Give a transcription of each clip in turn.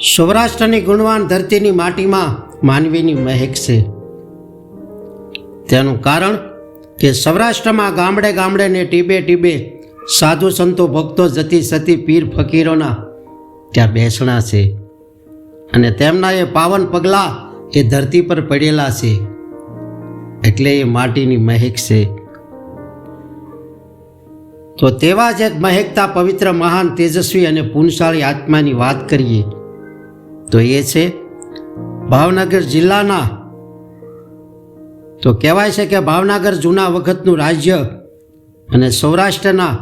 સૌરાષ્ટ્રની ગુણવાન ધરતીની માટીમાં માનવીની મહેક છે. તેનું કારણ કે સૌરાષ્ટ્રમાં ગામડે ગામડે ને ટીબે ટીબે સાધુ સંતો ભક્તો જતી સતી પીર ફકીરોના ત્યાં બેસણા છે અને તેમના એ પાવન પગલાં એ ધરતી પર પડેલા છે, એટલે એ માટીની મહેક છે. તો તેવા જ એક મહેકતા પવિત્ર મહાન તેજસ્વી અને પુણ્યશાળી આત્માની વાત કરીએ તો એ છે ભાવનગર જિલ્લાના. તો કહેવાય છે કે ભાવનગર જૂના વખતનું રાજ્ય અને સૌરાષ્ટ્રના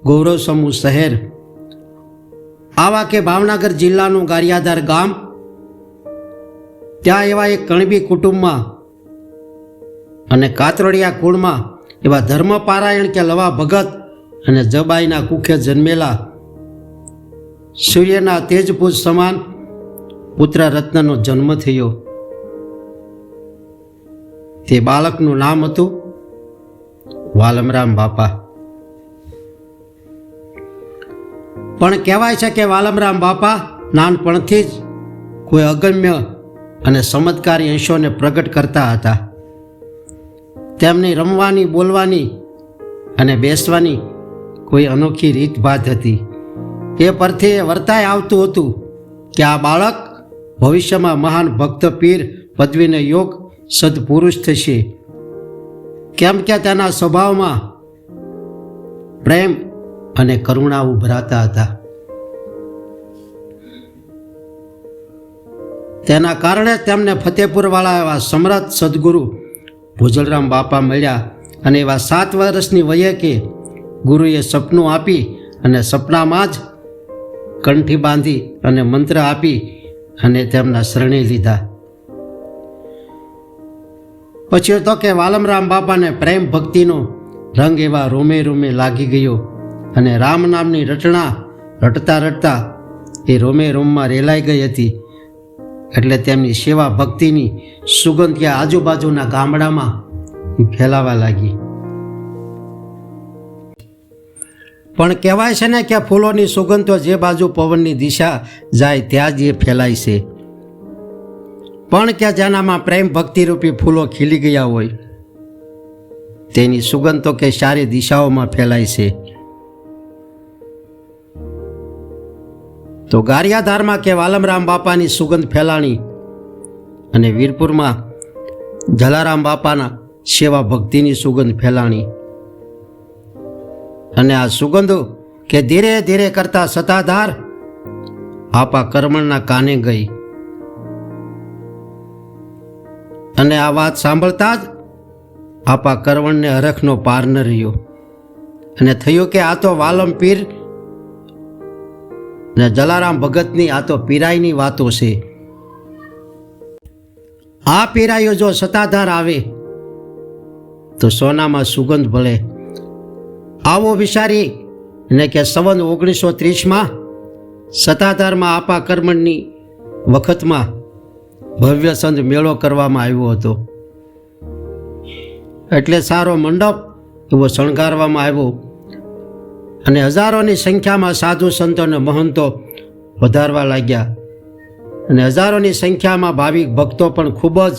ગૌરવ સમૂહ શહેર. આવા કે ભાવનગર જિલ્લાનું ગારિયાધાર ગામ, ત્યાં એવા એક કણબી કુટુંબમાં અને કાતરોડિયા કુળમાં એવા ધર્મપારાયણ કે લવા ભગત અને જબાઈના કુખે જન્મેલા સૂર્યના તેજપુજ સમાન પુત્ર રત્નનો જન્મ થયો. તે બાળકનું નામ હતું વાલમરામ બાપા. પણ કહેવાય છે કે વાલમરામ બાપા નાનપણથી જ કોઈ અગમ્ય અને ચમત્કારી અંશોને પ્રગટ કરતા હતા. તેમની રમવાની, બોલવાની અને બેસવાની કોઈ અનોખી રીતભાત હતી. એ પરથી એ વર્તાય આવતું હતું કે આ બાળક ભવિષ્યમાં મહાન ભક્ત પીર પદવીને યોગ સદપુરુષ થશે, કેમ કે તેના સ્વભાવમાં પ્રેમ અને કરુણા ઉભરાતા હતા. તેના કારણે તેમને ફતેપુરવાળા એવા સમર્થ સદગુરુ ભુજલરામ બાપા મળ્યા અને એવા 7 વર્ષની વયે કે ગુરુએ સપનું આપી અને સપનામાં જ કંઠી બાંધી અને મંત્ર આપી અને તેમના શરણે લીધા. પછી તો કે વાલમરામ બાપાને પ્રેમ ભક્તિનો રંગ એવા રોમે રોમે લાગી ગયો અને રામ નામની રટણા રટતા રટતા એ રોમે રોમમાં રેલાઈ ગઈ હતી. એટલે તેમની સેવા ભક્તિની સુગંધ ત્યાં આજુબાજુના ગામડામાં ફેલાવા લાગી. પણ કહેવાય છે ને કે ફૂલોની સુગંધ તો જે બાજુ પવનની દિશા જાય ત્યાં જ એ ફેલાય છે. પણ કે જેનામાં પ્રેમ ભક્તિરૂપી ફૂલો ખીલી ગયા હોય તેની સુગંધ તો કે સારી દિશાઓમાં ફેલાય છે. તો ગારિયાધારમાં કે વાલમરામ બાપાની સુગંધ ફેલાણી અને વીરપુરમાં જલારામ બાપાના સેવા ભક્તિની સુગંધ ફેલાણી. અને આ સુગંધો કે ધીરે ધીરે કરતા સતાધાર આપા કરમણના કાને ગઈ. અને આ વાત સાંભળતા જ આપા કરમણને હરખનો પાર ન રહ્યો અને થયું કે આ તો વાલમ પીર ને જલારામ ભગતની આ તો પીરાઈની વાતો છે. આ પીરાઈઓ જો સતાધાર આવે તો સોનામાં સુગંધ ભળે. આવો વિચારી ને કે સંવત 1930માં સતાધારમાં આપા કરમણની વખતમાં ભવ્ય સંત મેળો કરવામાં આવ્યો હતો. એટલે સારો મંડપ એવો શણગારવામાં આવ્યો અને હજારોની સંખ્યામાં સાધુ સંતો અને મહંતો વધારવા લાગ્યા અને હજારોની સંખ્યામાં ભાવિક ભક્તો પણ ખૂબ જ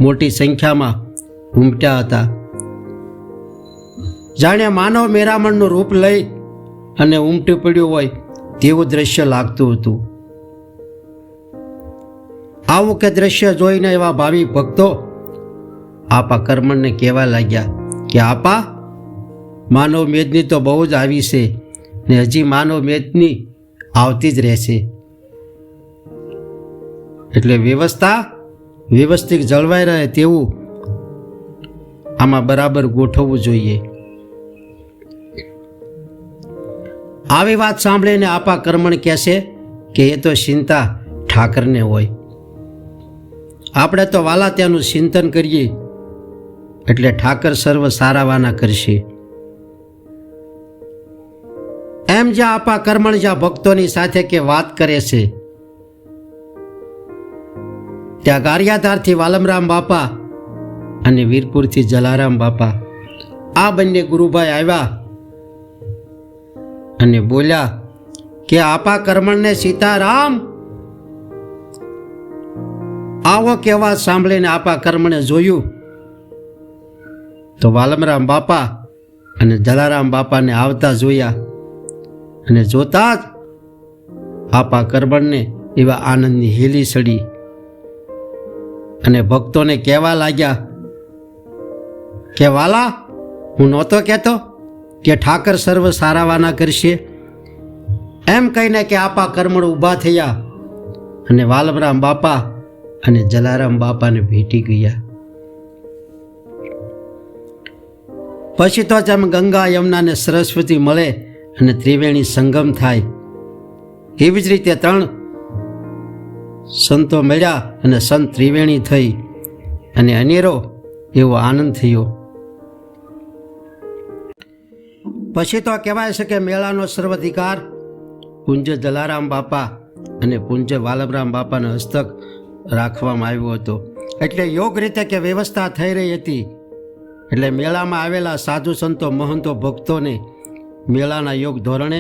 મોટી સંખ્યામાં ઉમટ્યા હતા. જાણે માનવ મેરામણનું રૂપ લઈ અને ઉમટી પડ્યું હોય તેવું દ્રશ્ય લાગતું હતું. આવું કે દ્રશ્ય જોઈને એવા ભાવિક ભક્તો આપા કરમણને કહેવા લાગ્યા કે આપા, માનવ મેદની તો બહુ જ આવી છે ને હજી માનવ મેદની આવતી જ રહેશે. એટલે વ્યવસ્થા વ્યવસ્થિત જળવાઈ રહે તેવું આમાં બરાબર ગોઠવવું જોઈએ. આવી વાત સાંભળીને આપા કરમણ કહેશે કે એ તો ચિંતા ઠાકરને હોય, આપણે તો વાલા ત્યાંનું ચિંતન કરીએ એટલે ઠાકર સર્વ સારાવાના કરશે. એમ જ્યાં આપા કરમણ જ્યાં ભક્તોની સાથે કે વાત કરે છે ત્યાં ગારિયાધારથી વાલમરામ બાપા અને વીરપુરથી જલારામ બાપા આ બંને ગુરુભાઈ આવ્યા અને બોલ્યા કે આપા કરમણને સીતારામ આવો કહેવા સાંભળીને આપા કર્મણે જોયું તો વાલમરામ બાપા અને જલારામ બાપાને આવતા જોયા અને જોતા જ આપા કર્મણને એવા આનંદની હેલી સડી અને ભક્તોને કહેવા લાગ્યા કે વાલા, હું નહોતો કહેતો કે ઠાકર સર્વ સારાવાના કરશે? એમ કહીને કે આપા કર્મણ ઊભા થયા અને વાલમરામ બાપા અને જલારામ બાપાને ભેટી ગયા. પછી તો જેમ ગંગા યમુના ને સરસ્વતી મળે અને ત્રિવેણી સંગમ થાય, એવી જ રીતે ત્રણ સંતો મળ્યા અને સંત ત્રિવેણી થઈ અને અનેરો એવો આનંદ થયો. પછી તો કહેવાય છે કે મેળાનો સર્વાધિકાર પૂજ્ય જલારામ બાપા અને પૂજ્ય વાલમરામ બાપાનો હસ્તક રાખવામાં આવ્યો હતો. એટલે યોગ રીતે કે વ્યવસ્થા થઈ રહી હતી. એટલે મેળામાં આવેલા સાધુ સંતો, મહંતો, ભક્તોને મેળાના યોગ ધોરણે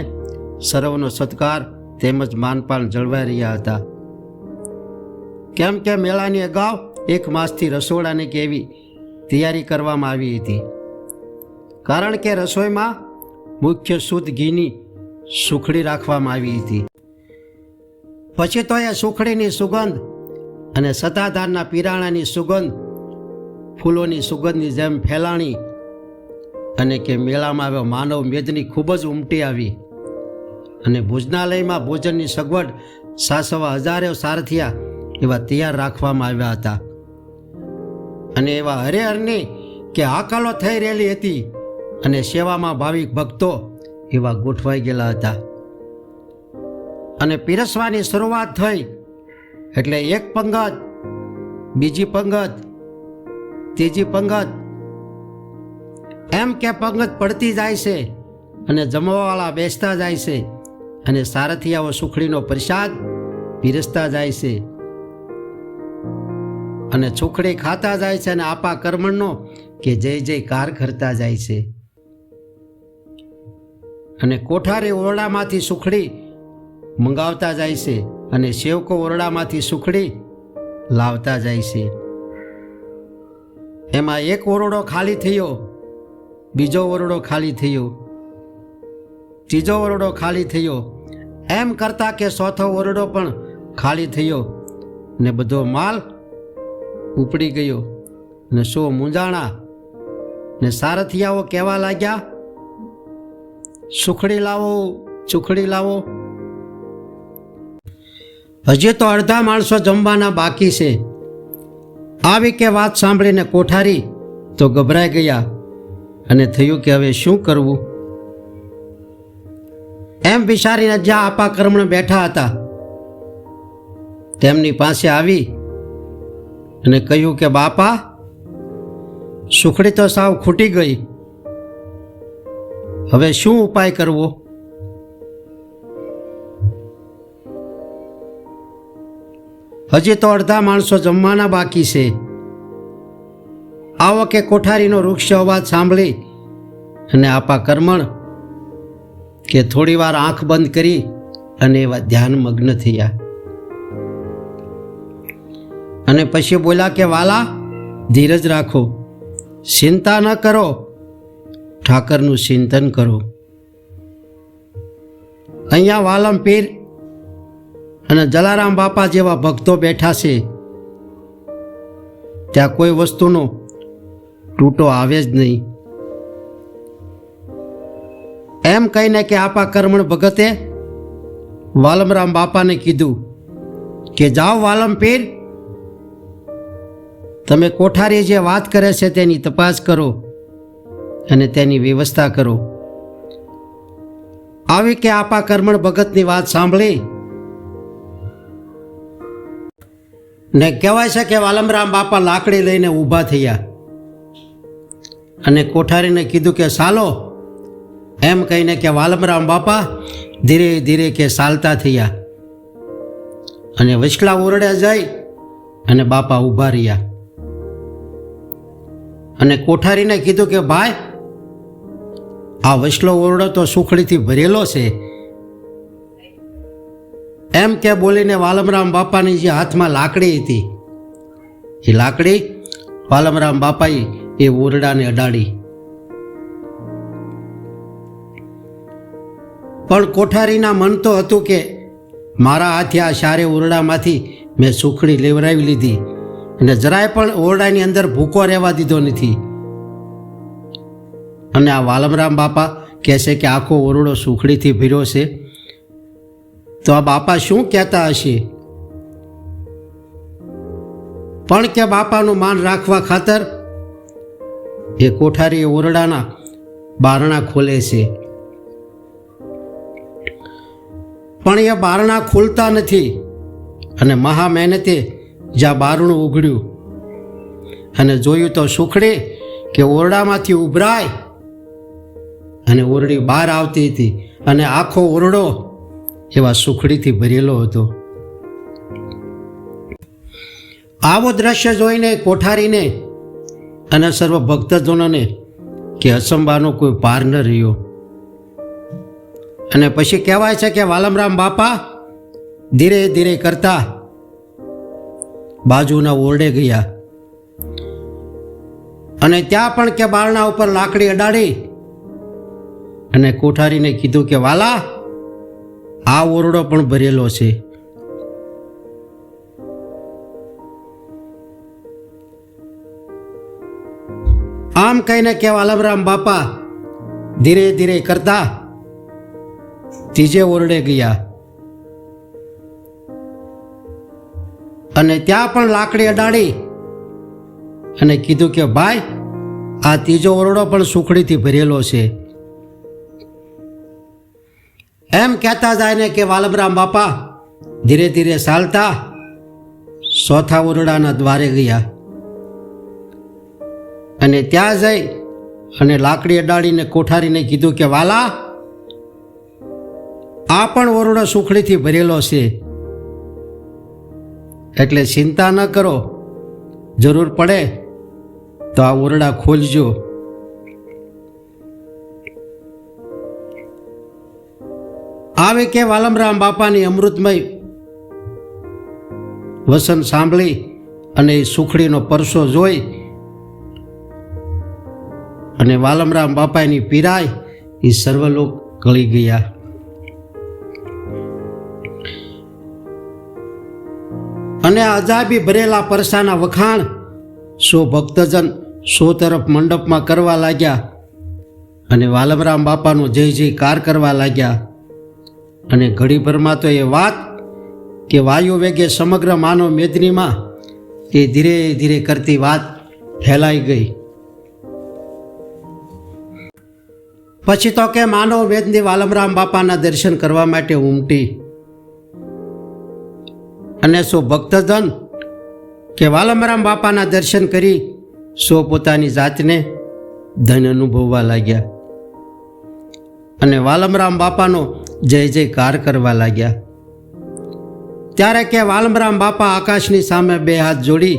સર્વનો સત્કાર તેમજ માનપાન જળવાઈ રહ્યા હતા. કેમ કે મેળાની અગાઉ 1 માસથી રસોડાની કેવી તૈયારી કરવામાં આવી હતી. કારણ કે રસોઈમાં મુખ્ય શુદ્ધ ઘીની સુખડી રાખવામાં આવી હતી. પછી તો એ સુખડીની સુગંધ અને સતાધારના પીરાણાની સુગંધ ફૂલોની સુગંધની જેમ ફેલાણી અને કે મેળામાં આવ્યો માનવ મેદની ખૂબ જ ઉમટી આવી અને ભોજનાલયમાં ભોજનની સગવડ સાસવા હજારો સારથિયા એવા તૈયાર રાખવામાં આવ્યા હતા. અને એવા હરેહરની કે હાકલો થઈ રહેલી હતી અને સેવામાં ભાવિક ભક્તો એવા ગોઠવાઈ ગયેલા હતા. અને પીરસવાની શરૂઆત થઈ એટલે એક પંગત, બીજી પંગત, ત્રીજી પંગત, એમ કે પંગત પડતી જાય છે અને જમવાવાળા બેસતા જાય છે અને સારથિયાઓ સુખડીનો પ્રસાદ પીરસતા જાય છે અને સુખડી ખાતા જાય છે અને આપા કર્મણનો કે જય જયકાર કરતા જાય છે. અને કોઠારી ઓરડામાંથી સુખડી મંગાવતા જાય છે અને સેવકો ઓરડામાંથી સુખડી લાવતા જાય છે. એમાં એક ઓરડો ખાલી થયો, બીજો ઓરડો ખાલી થયો, ત્રીજો ઓરડો ખાલી થયો, એમ કરતા કે ચોથો ઓરડો પણ ખાલી થયો ને બધો માલ ઉપડી ગયો ને સો મૂંઝાણા ને સારથિયાઓ કહેવા લાગ્યા, સુખડી લાવો, સુખડી લાવો. હજી તો અડધા માણસો જમવાના બાકી છે. આવી કે વાત સાંભળીને કોઠારી તો ગભરાઈ ગયા અને થયું કે હવે શું કરવું. એમ વિચારીને જ્યાં આપા કર્મણ બેઠા હતા તેમની પાસે આવી અને કહ્યું કે બાપા, સુખડી તો સાવ ખૂટી ગઈ, હવે શું ઉપાય કરવો? હજી તો અડધા માણસો જમવાના બાકી છે. આવો કે કોઠારીનો વૃક્ષ અવાજ સાંભળી અને આપા કર્મણ કે થોડી વાર આંખ બંધ કરી અને એવા ધ્યાનમગ્ન થયા. અને પછી બોલ્યા કે વાલા, ધીરજ રાખો, ચિંતા ન કરો, ઠાકરનું ચિંતન કરો. અહીંયા વાલમ પીર અને જલારામ બાપા જેવા ભક્તો બેઠા છે. ત્યાં કોઈ વસ્તુનો તૂટો આવે જ નહીં. એમ કહીને કે આપા કર્મણ ભગતે વાલમરામ બાપાને કીધું કે જાઓ વાલમ પીર, તમે કોઠારી જે વાત કરે છે તેની તપાસ કરો અને તેની વ્યવસ્થા કરો. આવી કે આપા કર્મણ ભગતની વાત સાંભળી ને કહેવાય છે કે વાલમરામ બાપા લાકડી લઈને ઊભા થયા અને કોઠારીને કીધું કે ચાલો. એમ કહીને કે વાલમરામ બાપા ધીરે ધીરે કે ચાલતા થયા અને વચલા ઓરડે જઈ અને બાપા ઊભા રહ્યા અને કોઠારીને કીધું કે ભાઈ, આ વચલો ઓરડો તો સુખડીથી ભરેલો છે. એમ કે બોલીને વાલમરામ બાપાની જે હાથમાં લાકડી હતી એ લાકડી વાલમરામ બાપાએ એ ઓરડાને અડાડી. પણ કોઠારીના મન તો હતું કે મારા હાથે આ સારે ઓરડામાંથી મેં સુખડી લેવરાવી લીધી અને જરાય પણ ઓરડાની અંદર ભૂકો રહેવા દીધો નથી. અને આ વાલમરામ બાપા કહેશે કે આખો ઓરડો સુખડીથી ભર્યો છે, તો આ બાપા શું કહેતા હશે? પણ કે બાપાનું માન રાખવા ખાતર એ કોઠારી ઓરડાના બારણા ખોલે છે. પણ એ બારણા ખુલતા નથી અને મહા મહેનતે જ્યાં બારણું ઉઘડ્યું અને જોયું તો સુખડી કે ઓરડામાંથી ઉભરાય અને ઓરડી બહાર આવતી હતી અને આખો ઓરડો એવા સુખડીથી ભરેલો હતો. આવો દ્રશ્ય જોઈને કોઠારીને અને સર્વ ભક્તજનોને કે અસંભાનો કોઈ પાર ન રહ્યો. અને પછી કહેવાય છે કે વાલમરામ બાપા ધીરે ધીરે કરતા બાજુના ઓરડે ગયા અને ત્યાં પણ કે બારણા ઉપર લાકડી અડાડી અને કોઠારીને કીધું કે વાલા, આ ઓરડો પણ ભરેલો છે. આમ કહીને કે વાલમરામ બાપા ધીરે ધીરે કરતા ત્રીજે ઓરડે ગયા અને ત્યાં પણ લાકડી અડાડી અને કીધું કે ભાઈ, આ ત્રીજો ઓરડો પણ સુખડીથી ભરેલો છે. એમ કહેતા જાય ને કે વાલમરામ બાપા ધીરે ધીરે ચાલતા ચોથા ઓરડાના દ્વારે ગયા અને ત્યાં જઈ અને લાકડી અડાડીને કોઠારીને કીધું કે વાલા, આ પણ ઓરડો સુખડીથી ભરેલો છે, એટલે ચિંતા ન કરો, જરૂર પડે તો આ ઓરડા ખોલજો. આવે કે વાલમરામ બાપાની અમૃતમય વસન સાંભળી અને એ સુખડીનો પરસો જોઈ અને વાલમરામ બાપાની પીરાય એ સર્વલોક ગળી ગયા. અને અજાબી ભરેલા પરસાના વખાણ સો ભક્તજન સો તરફ મંડપમાં કરવા લાગ્યા અને વાલમરામ બાપાનો જય જયકાર કરવા લાગ્યા. અને ઘડીભરમાં તો એ વાત કે વાયુ વેગે સમગ્ર માનવ મેદનીમાં એ ધીરે ધીરે કરતી વાત ફેલાઈ ગઈ. પછી તો કે માનવ મેદની વાલમરામ બાપાના દર્શન કરવા માટે ઉમટી અને સો ભક્તજન કે વાલમરામ બાપાના દર્શન કરી સો પોતાની જાતને ધન્ય અનુભવવા લાગ્યા અને વાલમરામ બાપાનો જય જયકાર કરવા લાગ્યા. ત્યારે કે વાલમરામ બાપા આકાશની સામે બે હાથ જોડી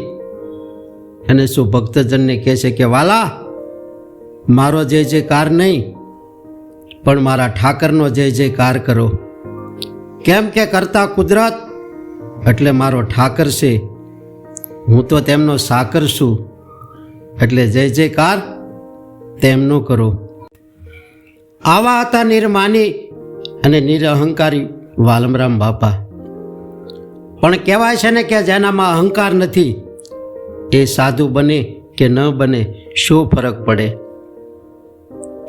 અને શું ભક્તજનને કહે છે કે વાલા, મારો જય જયકાર નહીં પણ મારા ઠાકરનો જય જયકાર કરો. કેમ કે કરતા કુદરત એટલે મારો ઠાકર છે, હું તો તેમનો સાકર છું, એટલે જય જયકાર તેમનો કરો. આવા હતા નિર્માની અને નિરઅહંકારી વાલમરામ બાપા. પણ કહેવાય છે ને કે જેનામાં અહંકાર નથી એ સાધુ બને કે ન બને શું ફરક પડે?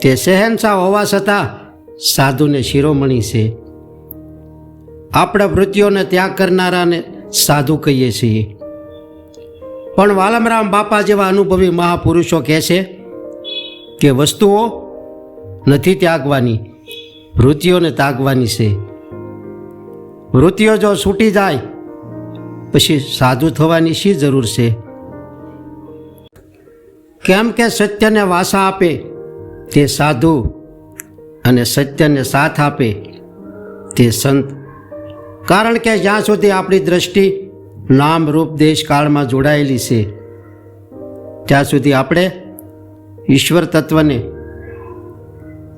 તે શહેનશાહ હોવા છતાં સાધુને શિરોમણી છે. આપણે વૃત્તિઓને ત્યાગ કરનારાને સાધુ કહીએ છીએ, પણ વાલમરામ બાપા જેવા અનુભવી મહાપુરુષો કહે છે કે વસ્તુઓ નથી ત્યાગવાની, વૃત્તિઓને ત્યાગવાની છે. વૃત્તિઓ જો છૂટી જાય પછી સાધુ થવાની શી જરૂર છે? કેમ કે સત્યને વાસા આપે તે સાધુ અને સત્યને સાથ આપે તે સંત. કારણ કે જ્યાં સુધી આપણી દ્રષ્ટિ નામ રૂપ દેશ કાળમાં જોડાયેલી છે ત્યાં સુધી આપણે ઈશ્વર તત્વને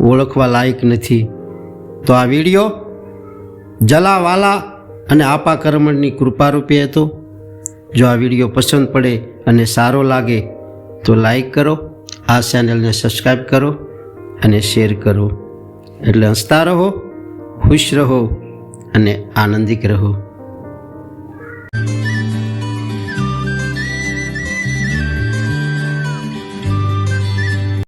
ઓળખવા લાયક નથી. તો આ વિડીયો જલાવાલા અને આપા કરમણની કૃપારૂપી હતો. જો આ વિડીયો પસંદ પડે અને સારો લાગે તો લાઈક કરો, આ ચેનલને સબસ્ક્રાઈબ કરો અને શેર કરો. એટલે હસતા રહો, ખુશ રહો અને આનંદિત રહો.